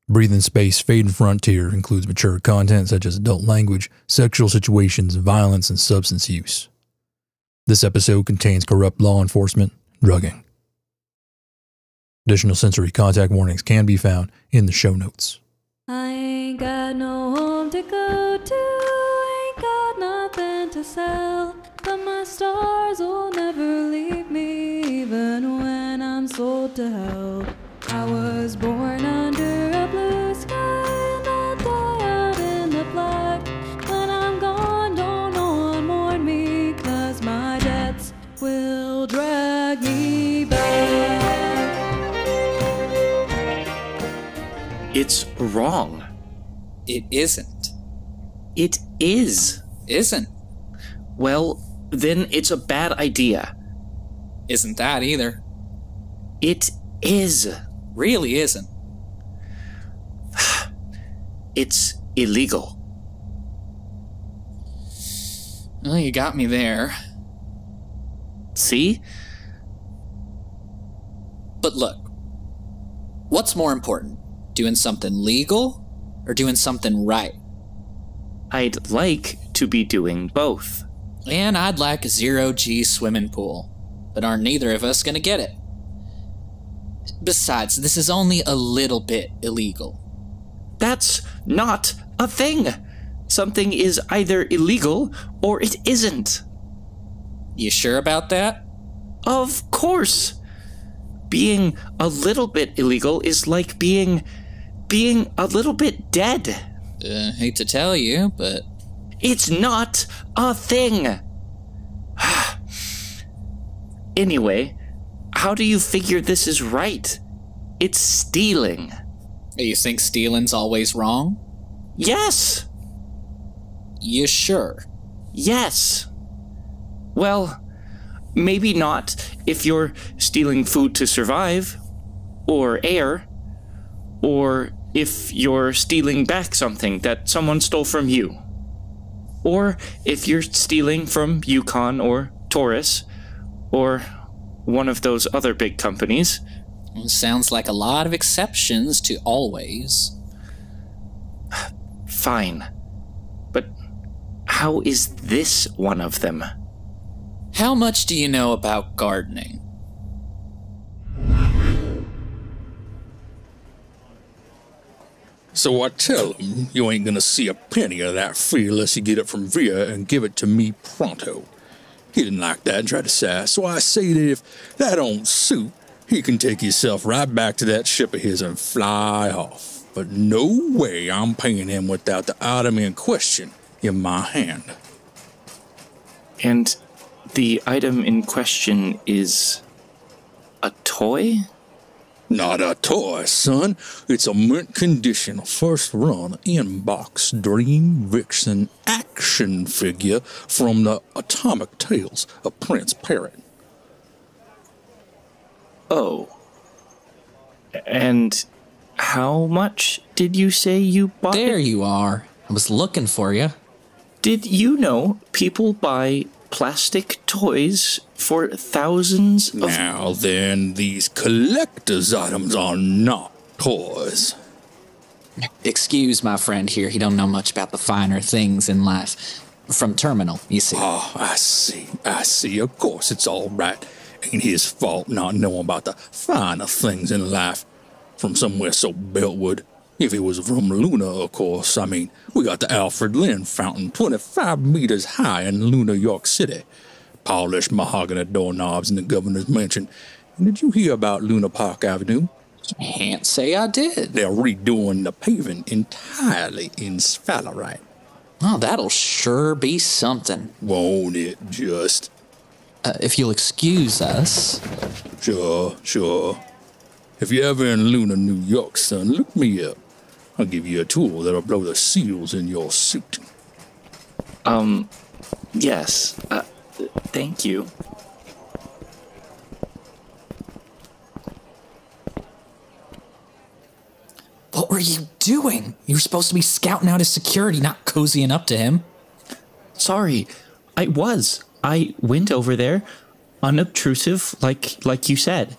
Breathing Space Fade and Frontier includes mature content such as adult language, sexual situations, violence, and substance use. This episode contains corrupt law enforcement, drugging. Additional sensory contact warnings can be found in the show notes. I ain't got no home to go to, ain't got nothing to sell, but my stars will never leave me even when I'm sold to hell. I was born under a blue sky and I'll die out in the black. When I'm gone, don't no one mourn me, 'cause my debts will drag me back. It's wrong. It isn't. It is. Isn't. Well, then it's a bad idea. Isn't that either. It is. Really isn't. It's illegal. Well, you got me there. See? But look, what's more important? Doing something legal or doing something right? I'd like to be doing both. And I'd like a zero-G swimming pool, but aren't neither of us gonna get it. Besides, this is only a little bit illegal. That's not a thing. Something is either illegal or it isn't. You sure about that? Of course. Being a little bit illegal is like being a little bit dead. Hate to tell you, but... It's not a thing. Anyway, how do you figure this is right? It's stealing. You think stealing's always wrong? Yes. You sure? Yes. Well, maybe not if you're stealing food to survive, or air, or if you're stealing back something that someone stole from you, or if you're stealing from Yukon or Taurus, or one of those other big companies. Sounds like a lot of exceptions to always. Fine. But how is this one of them? How much do you know about gardening? So I tell him you ain't gonna see a penny of that fee unless you get it from Via and give it to me pronto. He didn't like that and tried to sass, so I say that if that don't suit, he can take himself right back to that ship of his and fly off. But no way I'm paying him without the item in question in my hand. And the item in question is a toy? Not a toy, son. It's a mint condition, first run, in-box Dream Vixen action figure from the Atomic Tales of Prince Parrot. Oh. And how much did you say you bought There it? you are. I was looking for you. Did you know people buy plastic toys for thousands of... Now then, these collector's items are not toys. Excuse my friend here. He don't know much about the finer things in life. From Terminal, you see. Oh, I see. Of course it's all right. Ain't his fault not knowing about the finer things in life from somewhere so beltward. If it was from Luna, of course. I mean, we got the Alfred Lynn fountain 25 meters high in Luna, York City. Polished mahogany doorknobs in the governor's mansion. And did you hear about Luna Park Avenue? Can't say I did. They're redoing the paving entirely in sphalerite. Oh, that'll sure be something. Won't it just? If you'll excuse us. Sure. If you're ever in Luna, New York, son, look me up. I'll give you a tool that'll blow the seals in your suit. Yes. Thank you. What were you doing? You were supposed to be scouting out his security, not cozying up to him. Sorry, I was. I went over there, unobtrusive, like you said.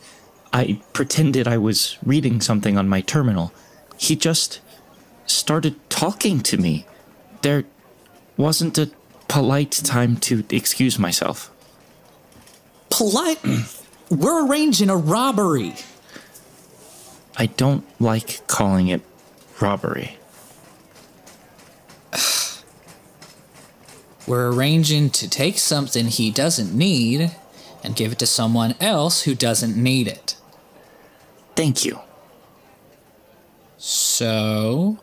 I pretended I was reading something on my terminal. He just started talking to me. There wasn't a polite time to excuse myself. Polite? We're arranging a robbery. I don't like calling it robbery. We're arranging to take something he doesn't need and give it to someone else who doesn't need it. Thank you. So?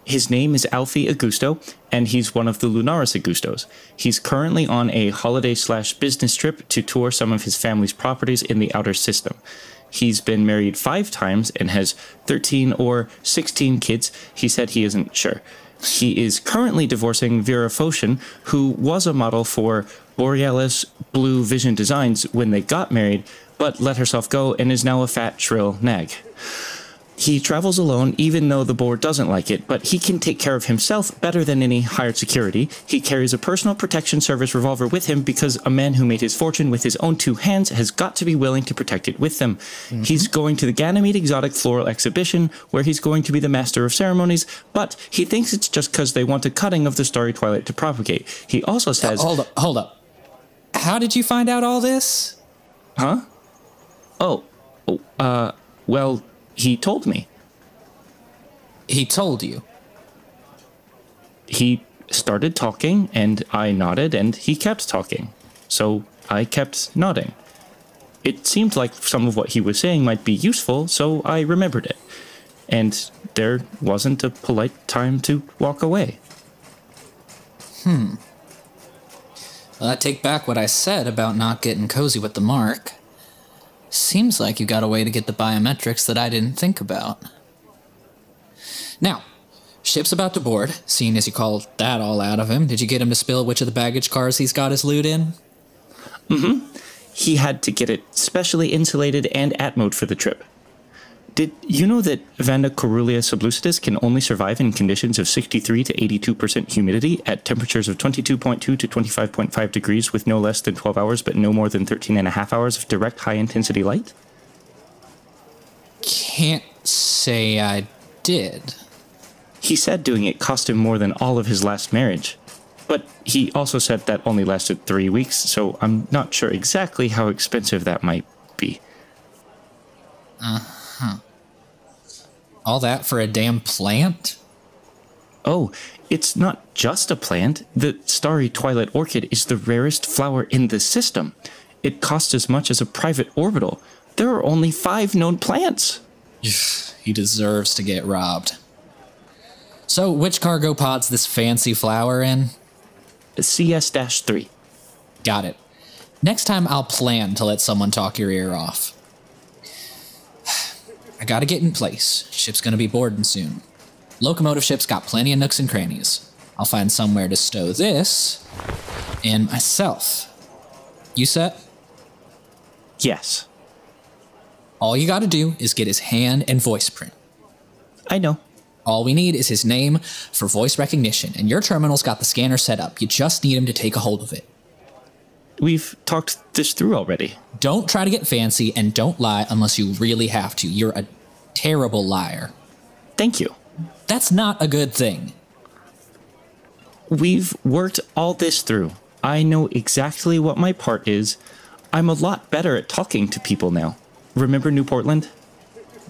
His name is Alfie Augusto, and he's one of the Lunaris Augustos. He's currently on a holiday/business trip to tour some of his family's properties in the outer system. He's been married 5 times and has 13 or 16 kids. He said he isn't sure. He is currently divorcing Vera Phocion, who was a model for Borealis Blue Vision Designs when they got married, but let herself go and is now a fat, shrill nag. He travels alone even though the board doesn't like it, but he can take care of himself better than any hired security. He carries a personal protection service revolver with him because a man who made his fortune with his own 2 hands has got to be willing to protect it with them. Mm-hmm. He's going to the Ganymede Exotic Floral Exhibition where he's going to be the master of ceremonies, but he thinks it's just because they want a cutting of the Starry Twilight to propagate. He also says... Hold up. How did you find out all this? Huh? Well... He told me. He told you? He started talking, and I nodded, and he kept talking. So I kept nodding. It seemed like some of what he was saying might be useful, so I remembered it. And there wasn't a polite time to walk away. Well, I take back what I said about not getting cozy with the mark. Seems like you got a way to get the biometrics that I didn't think about. Now, ship's about to board, seeing as you called that all out of him. Did you get him to spill which of the baggage cars he's got his loot in? Mm-hmm. He had to get it specially insulated and at mode for the trip. Did you know that Vanda Corulia sublucidus can only survive in conditions of 63 to 82% humidity at temperatures of 22.2 to 25.5 degrees with no less than 12 hours but no more than 13.5 hours of direct high-intensity light? Can't say I did. He said doing it cost him more than all of his last marriage. But he also said that only lasted 3 weeks, so I'm not sure exactly how expensive that might be. All that for a damn plant? Oh, it's not just a plant. The Starry Twilight Orchid is the rarest flower in the system. It costs as much as a private orbital. There are only 5 known plants. He deserves to get robbed. So, which cargo pod's this fancy flower in? CS-3. Got it. Next time I'll plan to let someone talk your ear off. I gotta get in place. Ship's gonna be boarding soon. Locomotive ship's got plenty of nooks and crannies. I'll find somewhere to stow this and myself. You set? Yes. All you gotta do is get his hand and voice print. I know. All we need is his name for voice recognition, and your terminal's got the scanner set up. You just need him to take a hold of it. We've talked this through already. Don't try to get fancy, and don't lie unless you really have to. You're a terrible liar. Thank you. That's not a good thing. We've worked all this through. I know exactly what my part is. I'm a lot better at talking to people now. Remember New Portland?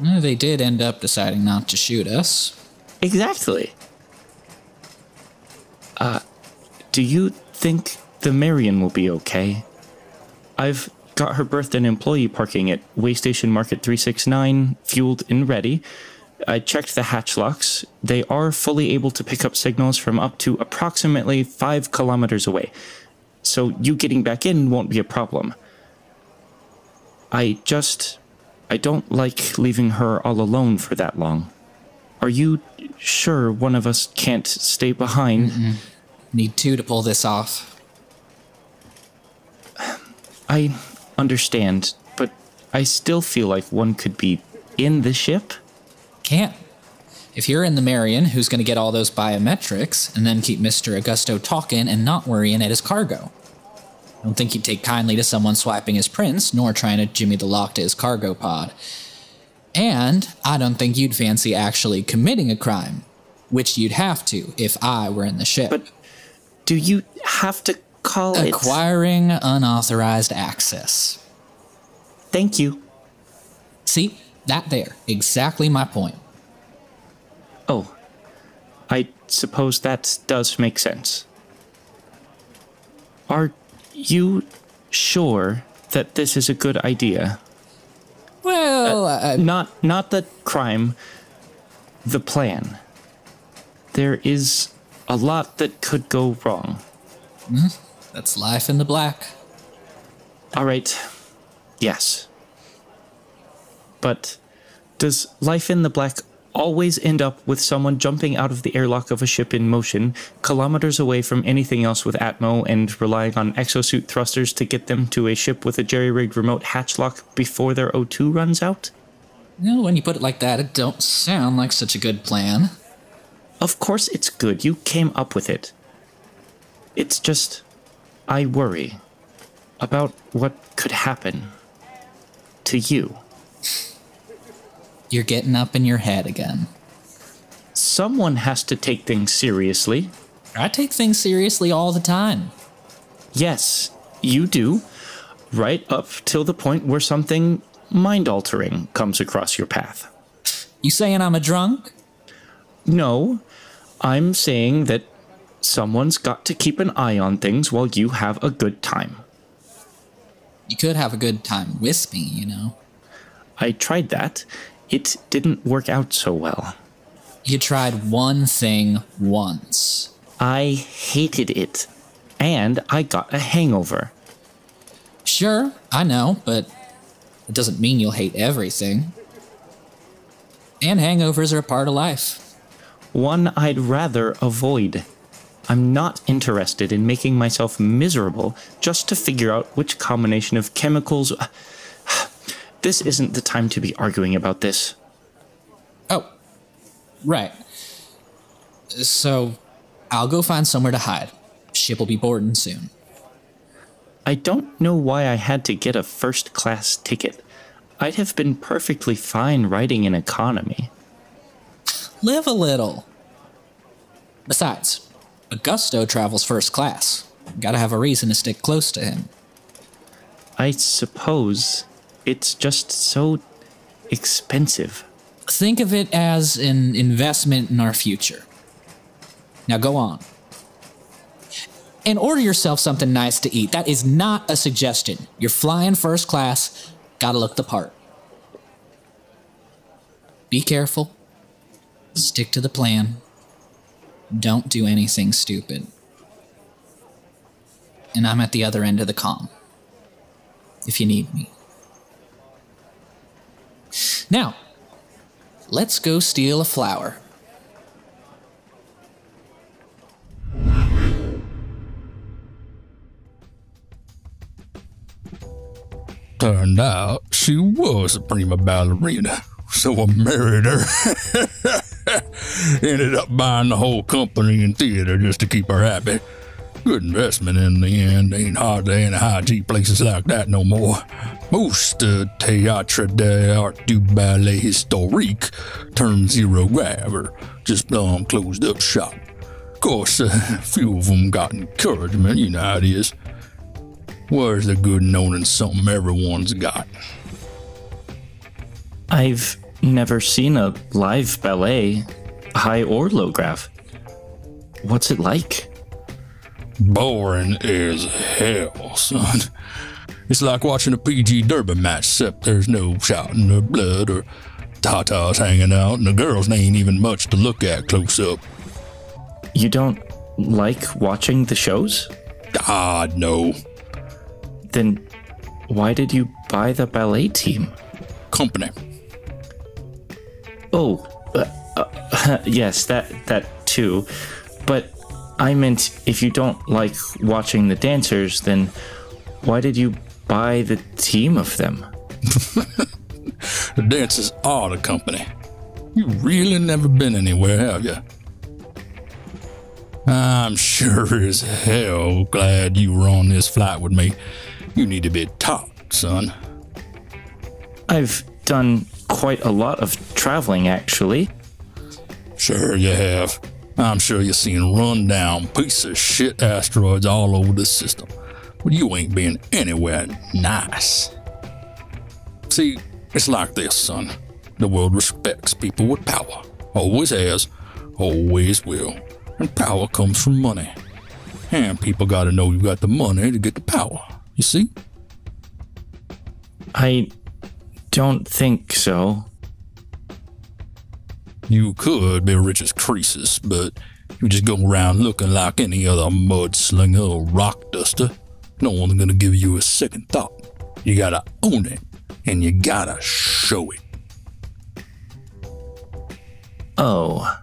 They did end up deciding not to shoot us. Exactly. Do you think the Marion will be okay? I've got her berthed in employee parking at Waystation Market 369, fueled and ready. I checked the hatch locks. They are fully able to pick up signals from up to approximately 5 kilometers away. So you getting back in won't be a problem. I don't like leaving her all alone for that long. Are you sure one of us can't stay behind? Need 2 to pull this off. I understand, but I still feel like one could be in the ship. Can't. If you're in the Marion, who's going to get all those biometrics and then keep Mr. Augusto talking and not worrying at his cargo? I don't think he'd take kindly to someone swiping his prints, nor trying to jimmy the lock to his cargo pod. And I don't think you'd fancy actually committing a crime, which you'd have to if I were in the ship. But do you have to call it... Acquiring unauthorized access. Thank you. See, that there, exactly my point. Oh, I suppose that does make sense. Are you sure that this is a good idea? Well, Not the crime, the plan. There is a lot that could go wrong. that's life in the black. All right, yes. But does life in the black always end up with someone jumping out of the airlock of a ship in motion, kilometers away from anything else with Atmo, and relying on exosuit thrusters to get them to a ship with a jerry-rigged remote hatch lock before their O2 runs out? Well, when you put it like that, it don't sound like such a good plan. Of course it's good. You came up with it. It's just, I worry about what could happen to you. You're getting up in your head again. Someone has to take things seriously. I take things seriously all the time. Yes, you do. Right up till the point where something mind-altering comes across your path. You saying I'm a drunk? No, I'm saying that someone's got to keep an eye on things while you have a good time. You could have a good time with me, you know. I tried that. It didn't work out so well. You tried one thing once. I hated it. And I got a hangover. Sure, I know, but it doesn't mean you'll hate everything. And hangovers are a part of life. One I'd rather avoid. I'm not interested in making myself miserable just to figure out which combination of chemicals... This isn't the time to be arguing about this. Oh, right. So, I'll go find somewhere to hide. Ship will be boarding soon. I don't know why I had to get a first-class ticket. I'd have been perfectly fine riding in economy. Live a little. Besides, Augusto travels first class. Gotta have a reason to stick close to him. I suppose it's just so expensive. Think of it as an investment in our future. Now go on. And order yourself something nice to eat. That is not a suggestion. You're flying first class, gotta look the part. Be careful. Stick to the plan. Don't do anything stupid. And I'm at the other end of the comm, if you need me. Now, let's go steal a flower. Turned out she was a prima ballerina, so I married her. Ended up buying the whole company and theater just to keep her happy. Good investment in the end. Ain't hardly any high-G places like that no more. Most Théâtre d'Art du Ballet Historique turned zero grav or just plumb closed up shop. Of course, a few of them got encouragement, you know how it is. Where's the good known in something everyone's got? I've never seen a live ballet, high or low grav. What's it like? Boring as hell, son. It's like watching a PG Derby match, except there's no shouting or blood or tatas hanging out, and the girls ain't even much to look at close up. You don't like watching the shows? God, no. Then why did you buy the ballet team? Company. Oh, yes, that too. But I meant if you don't like watching the dancers, then why did you buy the team of them? The dancers are the company. You really never been anywhere, have you? I'm sure as hell glad you were on this flight with me. You need to be taught, son. I've done quite a lot of traveling, actually. Sure you have. I'm sure you've seen run-down piece of shit asteroids all over the system, but you ain't been anywhere nice. See, it's like this, son. The world respects people with power. Always has, always will. And power comes from money. And people gotta know you got the money to get the power. You see? I don't think so. You could be rich as Croesus, but you just go around looking like any other mudslinger or rock duster. No one's gonna give you a second thought. You gotta own it, and you gotta show it. Oh.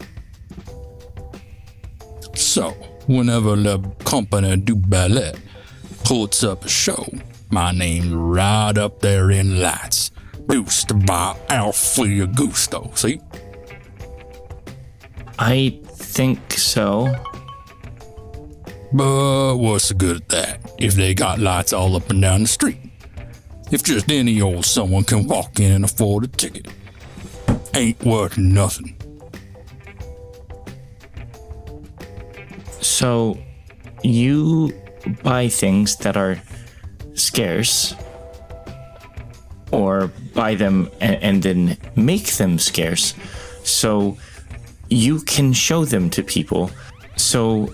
So, whenever the Company du Ballet puts up a show, my name's right up there in lights. Produced by Alfie Augusto, see? I think so. But what's the good of that if they got lights all up and down the street? If just any old someone can walk in and afford a ticket, ain't worth nothing. So, you buy things that are scarce, or buy them and then make them scarce, so you can show them to people, so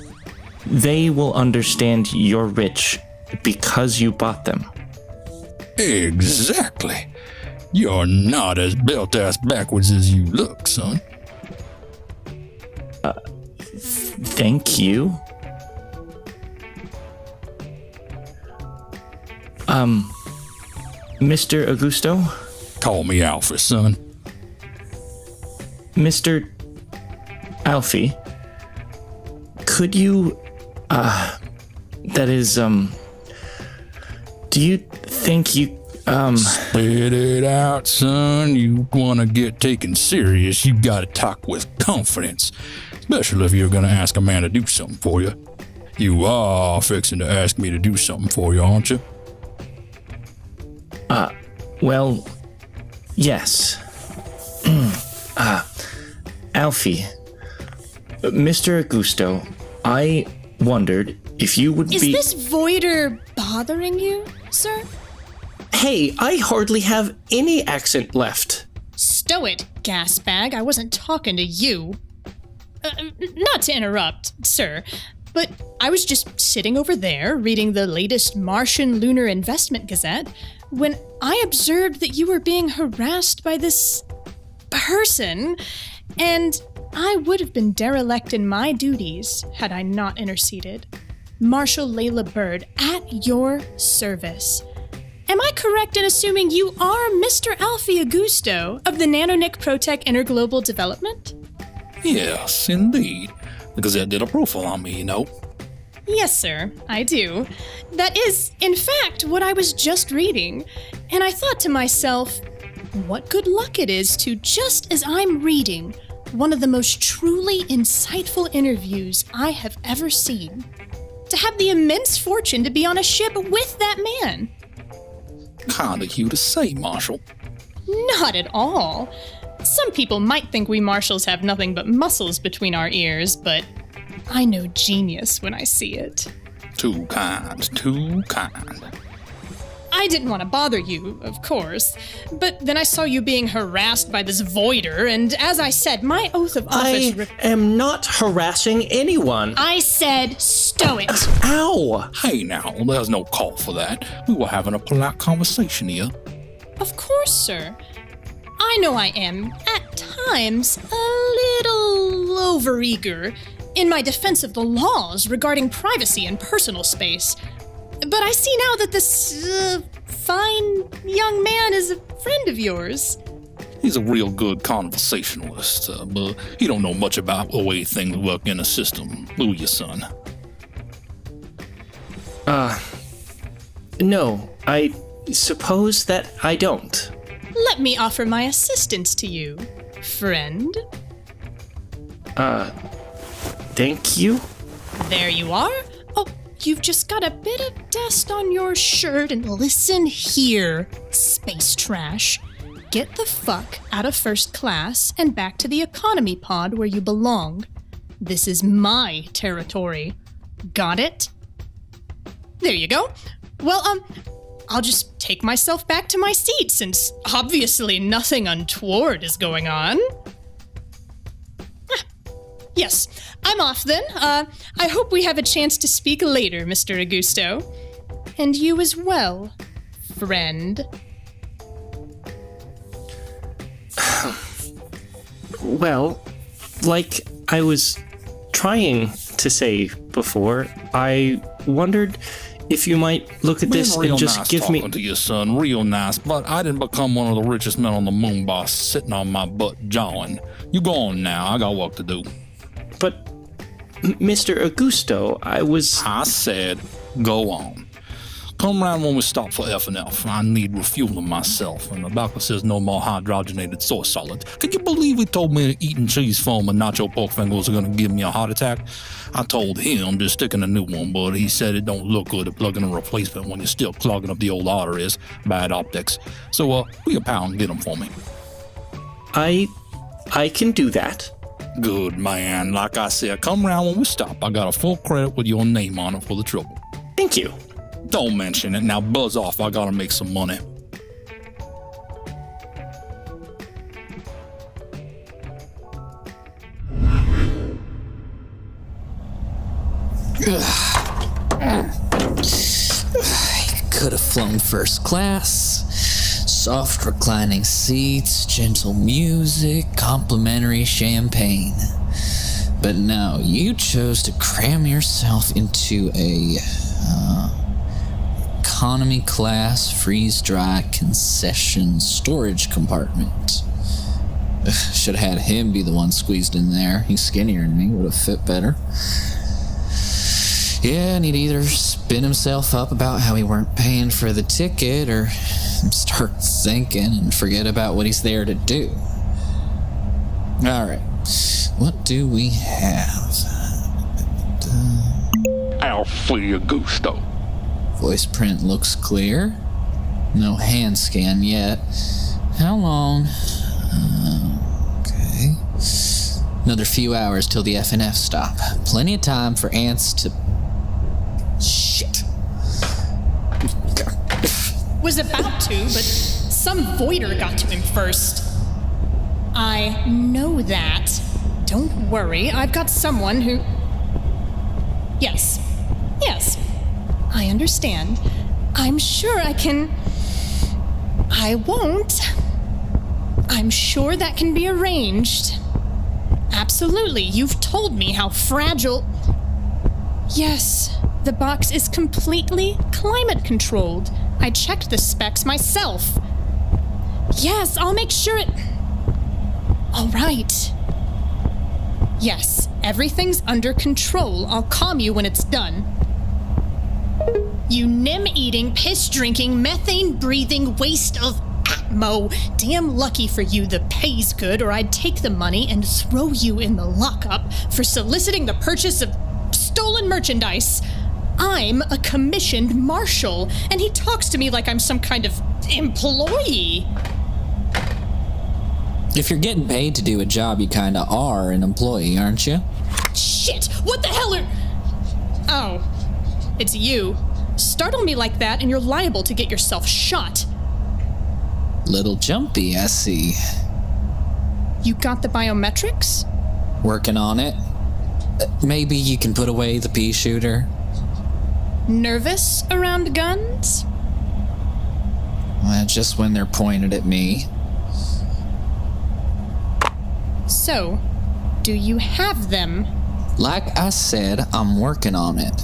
they will understand you're rich because you bought them. Exactly. You're not as built-ass backwards as you look, son. Thank you. Mr. Augusto? Call me Alfie, son. Mr. Alfie, could you, that is, do you think you, Spit it out, son. You wanna get taken serious, you gotta talk with confidence. Especially if you're gonna ask a man to do something for you. You are fixing to ask me to do something for you, aren't you? well, yes. Alfie, Mr. Augusto, I wondered if you would Is be— this voider bothering you, sir? Hey, I hardly have any accent left. Stow it, gasbag. I wasn't talking to you. Not to interrupt, sir, but I was just sitting over there reading the latest Martian Lunar Investment Gazette when I observed that you were being harassed by this person, and I would have been derelict in my duties had I not interceded. Marshal Layla Bird, at your service. Am I correct in assuming you are Mr. Alfie Augusto of the Nanonic Protech Interglobal Development? Yes, indeed. The Gazette did a profile on me, you know. Yes, sir, I do. That is, in fact, what I was just reading. And I thought to myself, what good luck it is to, just as I'm reading, one of the most truly insightful interviews I have ever seen. To have the immense fortune to be on a ship with that man. Kind of you to say, Marshal. Not at all. Some people might think we marshals have nothing but muscles between our ears, but I know genius when I see it. Too kind, too kind. I didn't want to bother you, of course, but then I saw you being harassed by this voider, and as I said, my oath of office— I am not harassing anyone. I said stow it. Ow! Hey now, there's no call for that. We were having a polite conversation here. Of course, sir. I know I am, at times, a little overeager in my defense of the laws regarding privacy and personal space. But I see now that this, fine young man is a friend of yours. He's a real good conversationalist, but he don't know much about the way things work in a system, do you, son? No, I suppose that I don't. Let me offer my assistance to you, friend. Thank you. There you are. Oh, you've just got a bit of dust on your shirt, and listen here, space trash. get the fuck out of first class and back to the economy pod where you belong. This is my territory. Got it? There you go. Well, I'll just take myself back to my seat since obviously nothing untoward is going on. Yes, I'm off then. I hope we have a chance to speak later, Mr. Augusto. And you as well, friend. Well, like I was trying to say before, I wondered if you might look at this Been real and just nice give me... talking to you, son, real nice, but I didn't become one of the richest men on the moon, boss, sitting on my butt jawing. You go on now, I got work to do. But, Mr. Augusto, I said, go on. Come round when we stop for F&F. I need refueling myself, and the doctor says no more hydrogenated soy solid. Could you believe he told me eating cheese foam and nacho pork fingers are gonna give me a heart attack? I told him to stick in a new one, but he said it don't look good to plug in a replacement when you're still clogging up the old arteries. Bad optics. So, be a pal and get them for me. I can do that. Good, man. Like I said, come round when we stop. I got a full credit with your name on it for the trouble. Thank you. Don't mention it. Now buzz off. I gotta make some money. Could have flown first class. Soft reclining seats, gentle music, complimentary champagne. But no, you chose to cram yourself into a economy class freeze-dry concession storage compartment. Should have had him be the one squeezed in there. He's skinnier than me, would have fit better. Yeah, and he'd either spin himself up about how he weren't paying for the ticket or start thinking and forget about what he's there to do. Alright, what do we have? Alfredo Gusto. Voice print looks clear. No hand scan yet. How long? Okay. Another few hours till the F&F stop. Plenty of time for ants to... Shit. Was about to, but some voider got to him first. I know that. Don't worry, I've got someone who... Yes. I understand. I'm sure I can... I won't. I'm sure that can be arranged. Absolutely, you've told me how fragile... Yes, the box is completely climate controlled. I checked the specs myself. Yes, I'll make sure it... All right. Yes, everything's under control. I'll calm you when it's done. You nim-eating, piss-drinking, methane-breathing waste of atmo. Damn lucky for you the pay's good, or I'd take the money and throw you in the lockup for soliciting the purchase of stolen merchandise. I'm a commissioned marshal, and he talks to me like I'm some kind of employee. If you're getting paid to do a job, you kinda are an employee, aren't you? Shit! What the hell are... Oh, it's you. Startle me like that and you're liable to get yourself shot. Little jumpy, I see. You got the biometrics? Working on it. Maybe you can put away the pea shooter. Nervous around guns? Well, just when they're pointed at me. So, do you have them? Like I said, I'm working on it.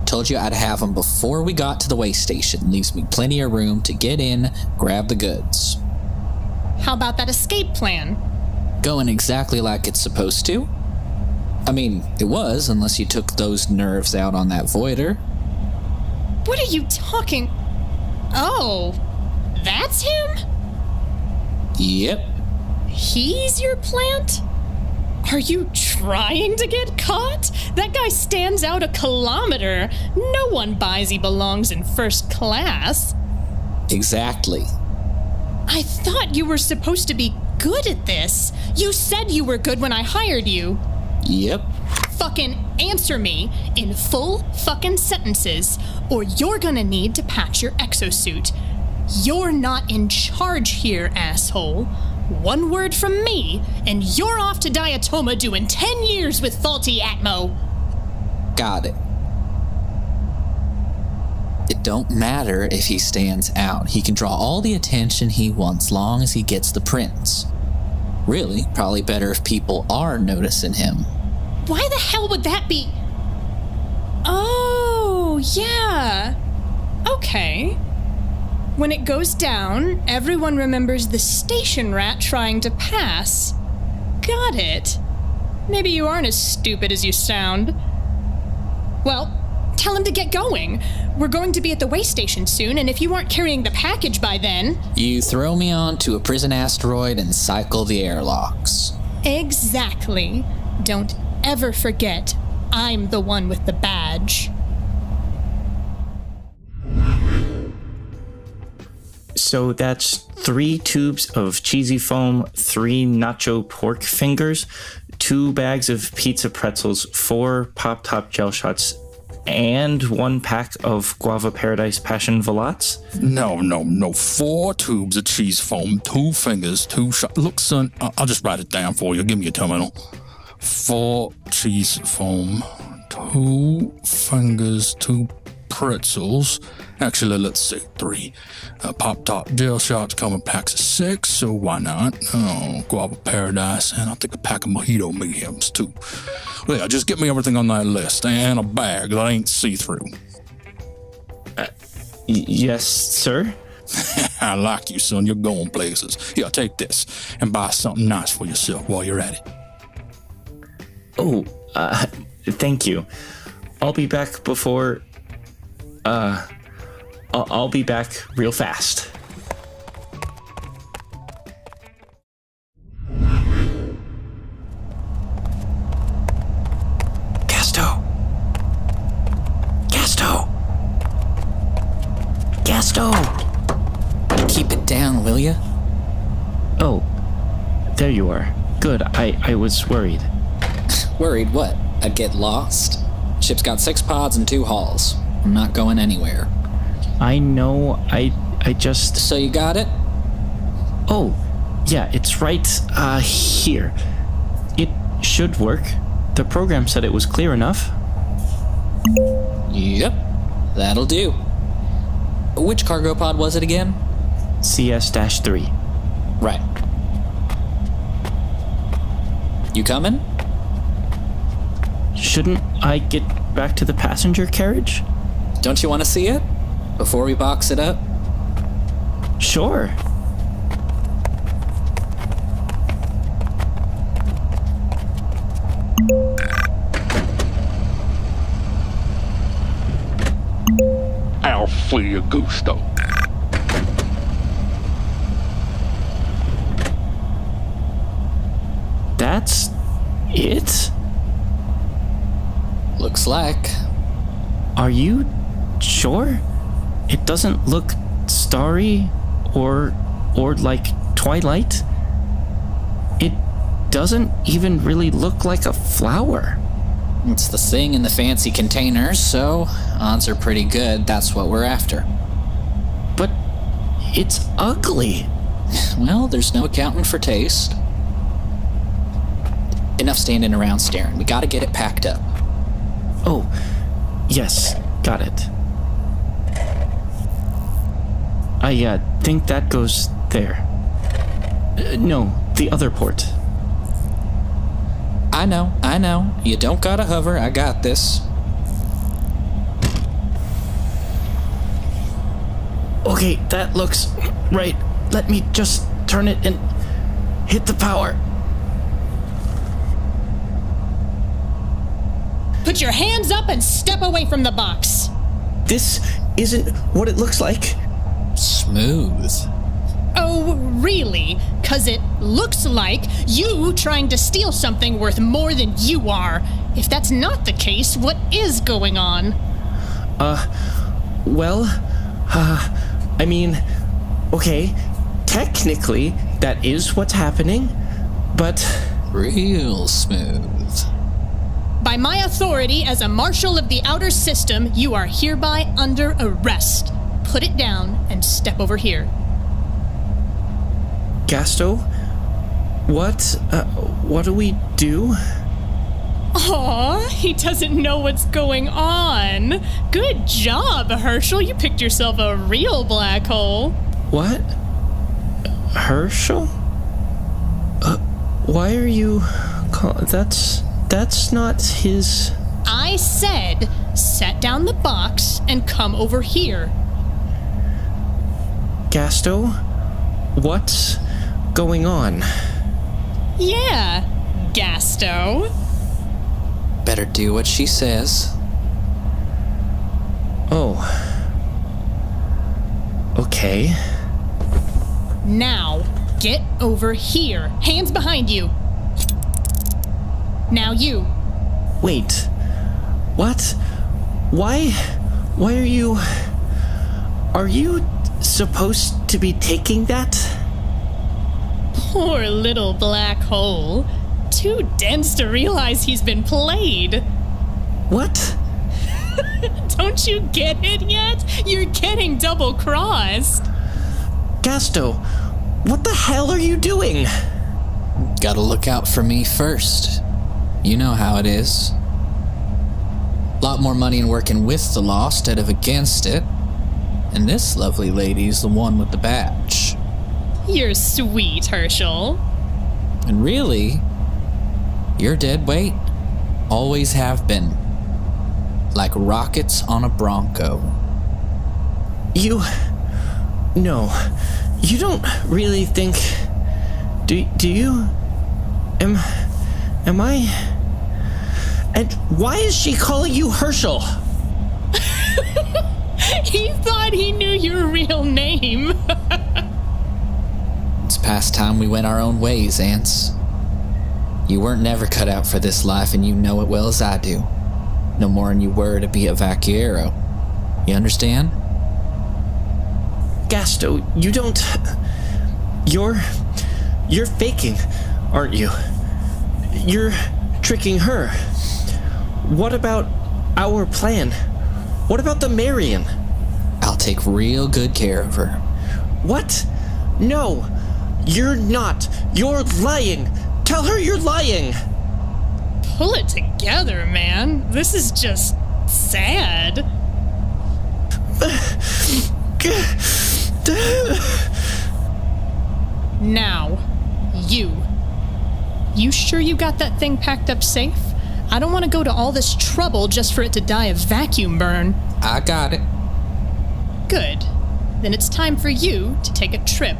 Told you I'd have them before we got to the way station. Leaves me plenty of room to get in, grab the goods. How about that escape plan? Going exactly like it's supposed to. I mean, it was, unless you took those nerves out on that voider. What are you talking... Oh, that's him? Yep. He's your plant? Are you trying to get caught? That guy stands out a kilometer. No one buys he belongs in first class. Exactly. I I thought you were supposed to be good at this. You said you were good when I hired you. Yep. Fucking answer me in full fucking sentences, or you're gonna need to patch your exosuit. You're not in charge here, asshole. One word from me, and you're off to Diatoma doing 10 years with faulty Atmo. Got it. It don't matter if he stands out. He can draw all the attention he wants long as he gets the prints. Really, probably better if people are noticing him. Why the hell would that be? Oh, yeah. Okay. When it goes down, everyone remembers the station rat trying to pass. Got it. Maybe you aren't as stupid as you sound. Well, tell him to get going. We're going to be at the way station soon, and if you aren't carrying the package by then... You throw me onto a prison asteroid and cycle the airlocks. Exactly. Don't ever forget, I'm the one with the badge. So that's 3 tubes of cheesy foam, 3 nacho pork fingers, 2 bags of pizza pretzels, 4 Pop-Top gel shots, and 1 pack of Guava Paradise Passion Velots? No. 4 tubes of cheese foam, 2 fingers, 2 shots. Look, son, I'll just write it down for you. Give me a terminal. 4 cheese foam, 2 fingers, 2 pretzels. Actually, let's say 3. Pop-Top gel shots come in packs of 6, so why not? Oh, Guava Paradise, and I'll take a pack of Mojito Mayhems, too. Well, yeah, just get me everything on that list, and a bag that ain't see-through. Yes, sir? I like you, son. You're going places. Here, take this, and buy something nice for yourself while you're at it. Oh, thank you. I'll be back before... I'll be back real fast. Gasto! Keep it down, will ya? Oh, there you are. Good, I was worried. Worried what? I'd get lost? Ship's got 6 pods and 2 hulls. I'm not going anywhere. I know, I just... So you got it? Oh, yeah, it's right, here. It should work. The program said it was clear enough. Yep, that'll do. Which cargo pod was it again? CS-3. Right. You coming? Shouldn't I get back to the passenger carriage? Don't you want to see it? Before we box it up? Sure. Alfia Gusto. That's it? Looks like. Are you sure? It doesn't look starry or like Twilight. It doesn't even really look like a flower. It's the thing in the fancy containers, so odds are pretty good that's what we're after. But it's ugly. Well, there's no accounting for taste. Enough standing around staring. We gotta get it packed up. Oh, yes, got it. I think that goes there. No, the other port. I know. You don't gotta hover, I got this. Okay, that looks right. Let me just turn it and hit the power. Put your hands up and step away from the box. This isn't what it looks like. Smooth. Oh, really? 'Cause it looks like you trying to steal something worth more than you are. If that's not the case, what is going on? Well, I mean, okay, technically, that is what's happening, but... Real smooth. By my authority as a marshal of the outer system, you are hereby under arrest. Put it down and step over here. Gasto, what do we do? Aw, he doesn't know what's going on. Good job, Herschel. You picked yourself a real black hole. What? Herschel? Why are you... That's not his... I said, set down the box and come over here. Gasto, what's going on? Yeah, Gasto. Better do what she says. Oh. Okay. Now, get over here. Hands behind you. Now you. Wait. What? Why are you... Are you supposed to be taking that? Poor little black hole. Too dense to realize he's been played. What? Don't you get it yet? You're getting double-crossed. Gasto, what the hell are you doing? Gotta look out for me first. You know how it is. Lot more money in working with the law instead of against it. And this lovely lady's the one with the badge. You're sweet, Herschel. And really, you're dead weight. Always have been. Like rockets on a Bronco. You... No. You don't really think... Do you... Am I... And why is she calling you Herschel? He thought he knew your real name. It's past time we went our own ways, Ants. You weren't never cut out for this life, and you know it well as I do. No more than you were to be a vaquero. You understand? Gasto, you don't... You're faking, aren't you? You're tricking her. What about our plan? What about the Marion? I'll take real good care of her. What? No, you're not. You're lying. Tell her you're lying. Pull it together, man. This is just sad. Now, you sure you got that thing packed up safe? I don't want to go to all this trouble just for it to die of vacuum burn. I got it. Good. Then it's time for you to take a trip.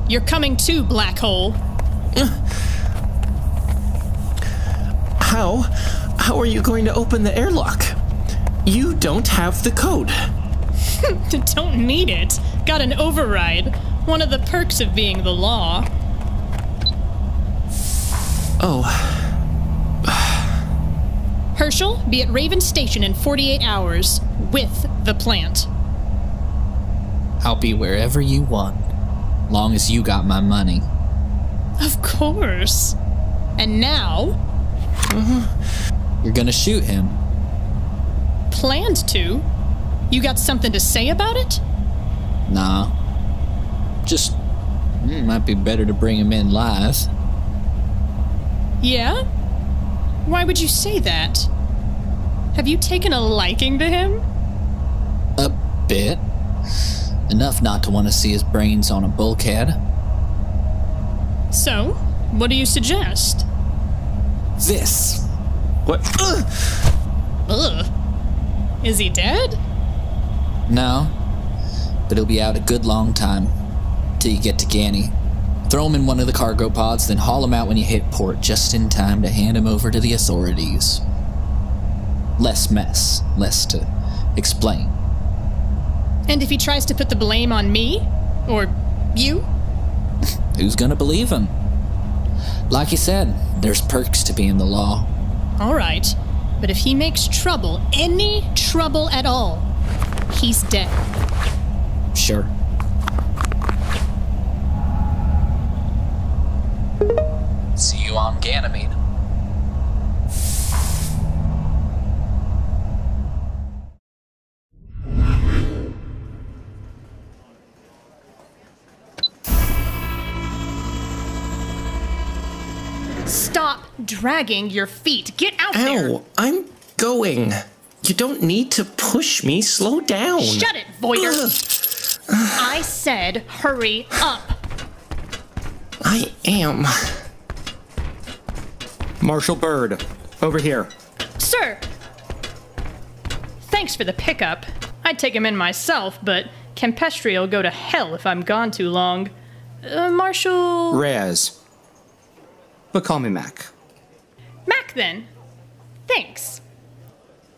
You're coming too, black hole. How are you going to open the airlock? You don't have the code. Don't need it. Got an override. One of the perks of being the law. Oh. Herschel, be at Raven Station in 48 hours with the plant. I'll be wherever you want, long as you got my money. Of course. And now... You're gonna shoot him. Planned to? You got something to say about it? Nah. Just, might be better to bring him in live. Yeah? Why would you say that? Have you taken a liking to him? A bit. Enough not to want to see his brains on a bulkhead. So, what do you suggest? This. What? Ugh. Is he dead? No. But he'll be out a good long time. Till you get to Ganny. Throw him in one of the cargo pods, then haul him out when you hit port, just in time to hand him over to the authorities. Less mess. Less to explain. And if he tries to put the blame on me? Or you? Who's gonna believe him? Like you said, there's perks to being the law. All right. But if he makes trouble, any trouble at all, he's dead. Sure. Ganymede. Stop dragging your feet. Get out there. Ow, I'm going. You don't need to push me. Slow down. Shut it, Voider. I said hurry up. I am. Marshal Bird, over here. Sir! Thanks for the pickup. I'd take him in myself, but Campestry'll go to hell if I'm gone too long. Marshal... Reyes. But call me Mac. Mac, then. Thanks.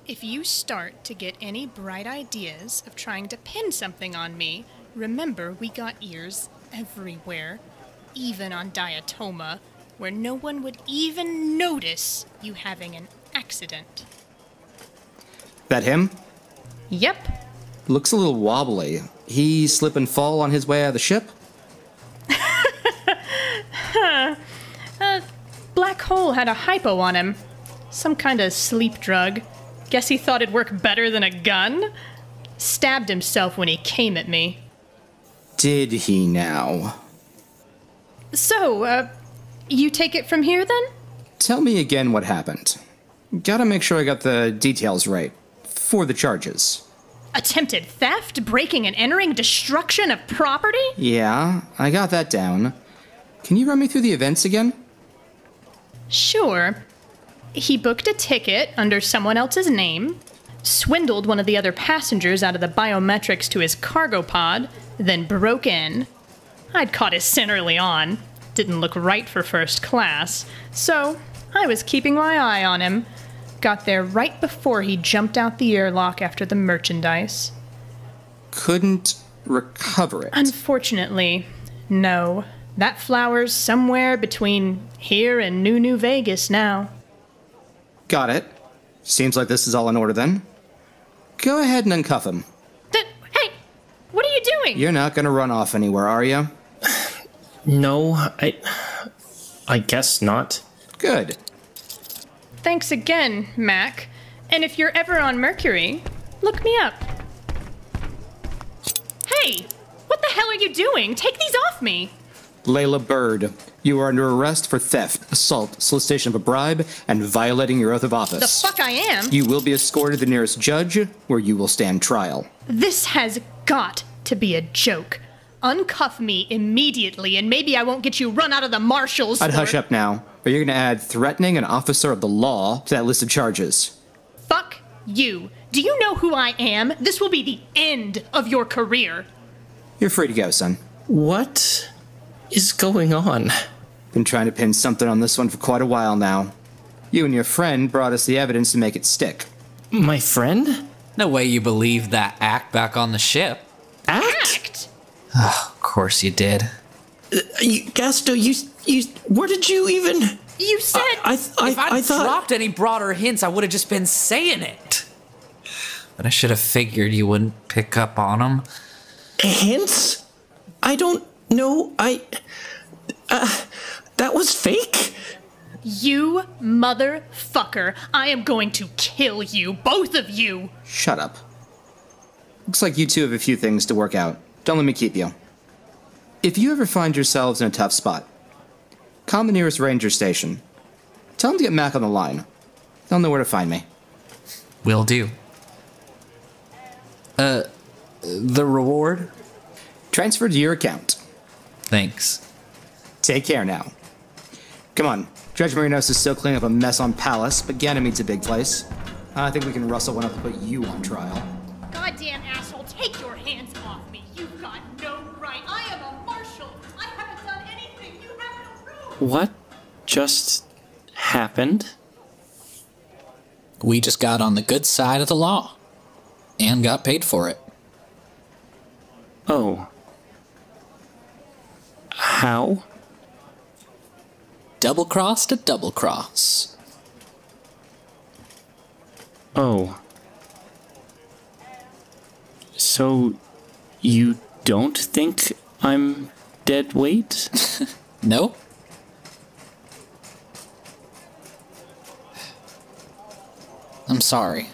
If you start to get any bright ideas of trying to pin something on me, remember we got ears everywhere, even on Diatoma, where no one would even notice you having an accident. That him? Yep. Looks a little wobbly. He slip and fall on his way out of the ship? Black Hole had a hypo on him. Some kind of sleep drug. Guess he thought it'd work better than a gun? Stabbed himself when he came at me. Did he now? So, you take it from here then? Tell me again what happened. Gotta make sure I got the details right. For the charges. Attempted theft, breaking and entering, destruction of property? Yeah, I got that down. Can you run me through the events again? Sure. He booked a ticket under someone else's name, swindled one of the other passengers out of the biometrics to his cargo pod, then broke in. I'd caught his sin early on. Didn't look right for first class, so I was keeping my eye on him. Got there right before he jumped out the airlock after the merchandise. Couldn't recover it. Unfortunately, no. That flower's somewhere between here and New Vegas now. Got it. Seems like this is all in order then. Go ahead and uncuff him. Hey! What are you doing? You're not gonna run off anywhere, are you? No, I guess not. Good. Thanks again, Mac. And if you're ever on Mercury, look me up. Hey! What the hell are you doing? Take these off me! Layla Bird, you are under arrest for theft, assault, solicitation of a bribe, and violating your oath of office. The fuck I am? You will be escorted to the nearest judge, where you will stand trial. This has got to be a joke. Uncuff me immediately, and maybe I won't get you run out of the marshals. I'd hush up now, or you're gonna add threatening an officer of the law to that list of charges. Fuck you. Do you know who I am? This will be the end of your career. You're free to go, son. What is going on? Been trying to pin something on this one for quite a while now. You and your friend brought us the evidence to make it stick. My friend? No way you believed that act back on the ship. Act? Of course you did. Gasto, you, where did you even? You said... If I'd dropped any broader hints, I would have just been saying it. But I should have figured you wouldn't pick up on them. Hints? I don't know, that was fake? You motherfucker. I am going to kill you, both of you. Shut up. Looks like you two have a few things to work out. Don't let me keep you. If you ever find yourselves in a tough spot, call the nearest ranger station. Tell them to get Mac on the line. They'll know where to find me. Will do. The reward? Transfer to your account. Thanks. Take care now. Come on. Judge Marinos is still cleaning up a mess on Palace, but Ganymede's a big place. I think we can rustle one up to put you on trial. Goddamn asshole, take your hands off me. You've got no right. I am a marshal. I haven't done anything. You have no proof. What just happened? We just got on the good side of the law. And got paid for it. Oh. How? Double cross to double cross. Oh. So, you don't think I'm dead weight? No? I'm sorry.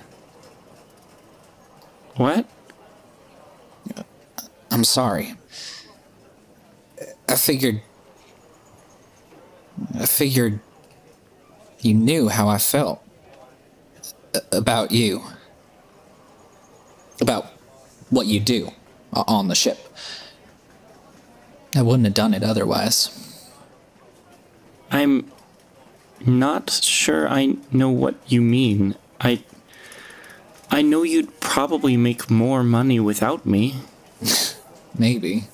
What? I'm sorry. I figured you knew how I felt about you. About what you do on the ship. I wouldn't have done it otherwise. I'm not sure I know what you mean. I know you'd probably make more money without me. Maybe.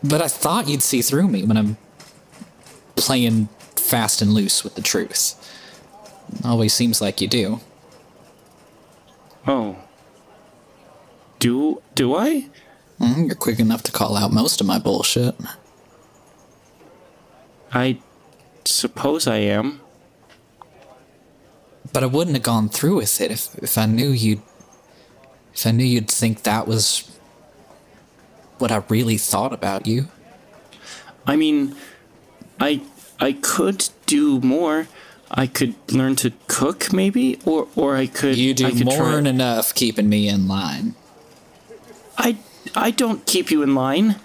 But I thought you'd see through me when I'm playing fast and loose with the truth. Always seems like you do. Oh. Do I? You're quick enough to call out most of my bullshit. I suppose I am. But I wouldn't have gone through with it if I knew you'd think that was what I really thought about you. I mean, I could do more. I could learn to cook, maybe, or I could. You do I could more try. than enough keeping me in line. I don't keep you in line.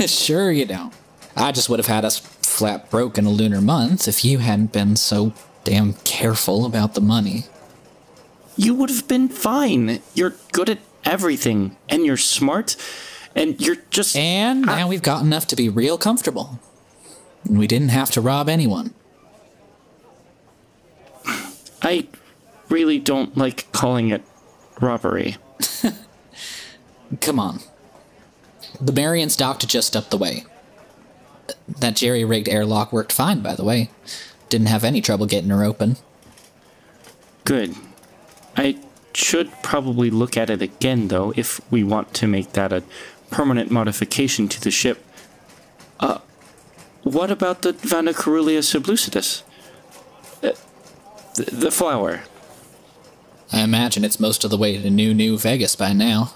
Sure you don't. I just would have had us flat broke in a lunar month if you hadn't been so damn careful about the money. You would have been fine. You're good at everything, and you're smart, and you're just. And now we've got enough to be real comfortable. And we didn't have to rob anyone. I really don't like calling it robbery. Come on. The Marian's docked just up the way. That jerry-rigged airlock worked fine, by the way. Didn't have any trouble getting her open. Good. I should probably look at it again, though, if we want to make that a permanent modification to the ship. What about the Vanacarulia sublucidus? The flower. I imagine it's most of the way to New Vegas by now.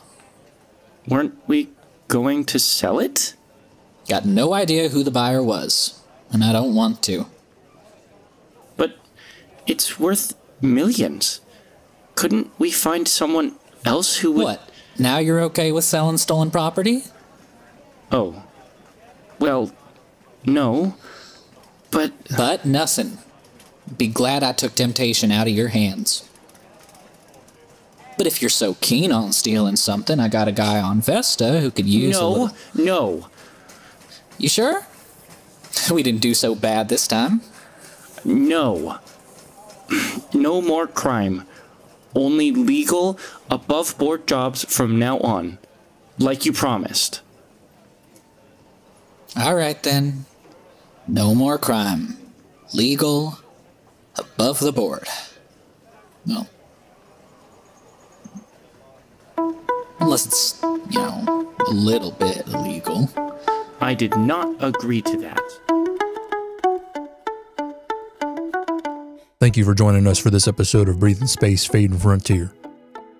Weren't we going to sell it? Got no idea who the buyer was, and I don't want to. But it's worth millions. Couldn't we find someone else who would... What? Now you're okay with selling stolen property? Oh. Well, no. But nothing. Be glad I took temptation out of your hands. But if you're so keen on stealing something, I got a guy on Vesta who could use a little... No. You sure? We didn't do so bad this time. No. No more crime. Only legal, above-board jobs from now on. Like you promised. All right, then. No more crime. Legal, above the board. Well, unless it's, a little bit illegal. I did not agree to that. Thank you for joining us for this episode of Breathing Space, Fading Frontier.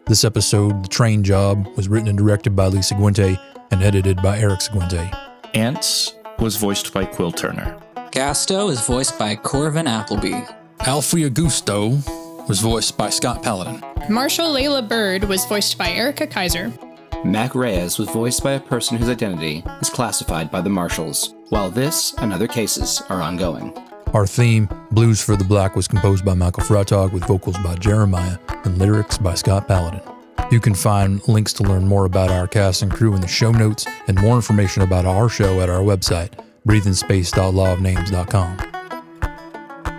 This episode, The Train Job, was written and directed by Lisa Guente and edited by Eric Seguente. Ants was voiced by Quill Turner. Gasto is voiced by Corvin Appleby. Alfie Augusto was voiced by Scott Paladin. Marshall Layla Bird was voiced by Erica Kaiser. Mac Reyes was voiced by a person whose identity is classified by the Marshals, while this and other cases are ongoing. Our theme, Blues for the Black, was composed by Michael Freitag with vocals by Jeremiah and lyrics by Scott Paladin. You can find links to learn more about our cast and crew in the show notes and more information about our show at our website, breathingspace.lawofnames.com.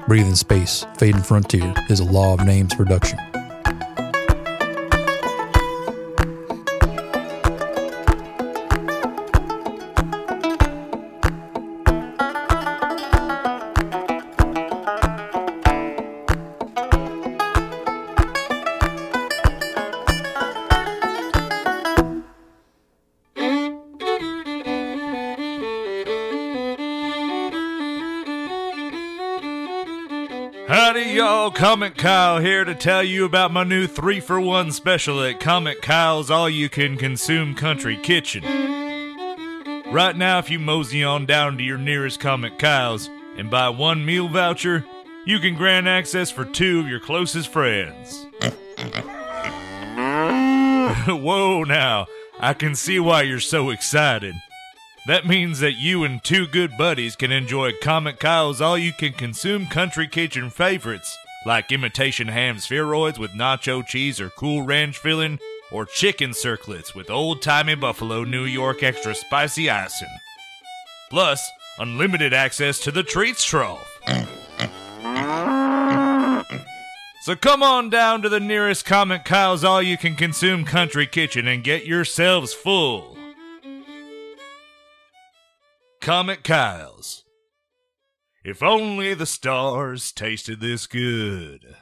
Breathing Space, Fading Frontier is a Law of Names production. Howdy y'all, Comic Kyle here to tell you about my new 3-for-1 special at Comic Kyle's all-you-can-consume country kitchen. Right now, if you mosey on down to your nearest Comic Kyle's and buy one meal voucher, you can grant access for 2 of your closest friends. Whoa now, I can see why you're so excited. That means that you and 2 good buddies can enjoy Comic Kyle's all-you-can-consume country kitchen favorites, like imitation ham spheroids with nacho cheese or Cool Ranch filling, or chicken circlets with old-timey Buffalo New York extra spicy icing. Plus, unlimited access to the treats trough. So come on down to the nearest Comic Kyle's all-you-can-consume country kitchen and get yourselves full. Comic Kyle's. If only the stars tasted this good.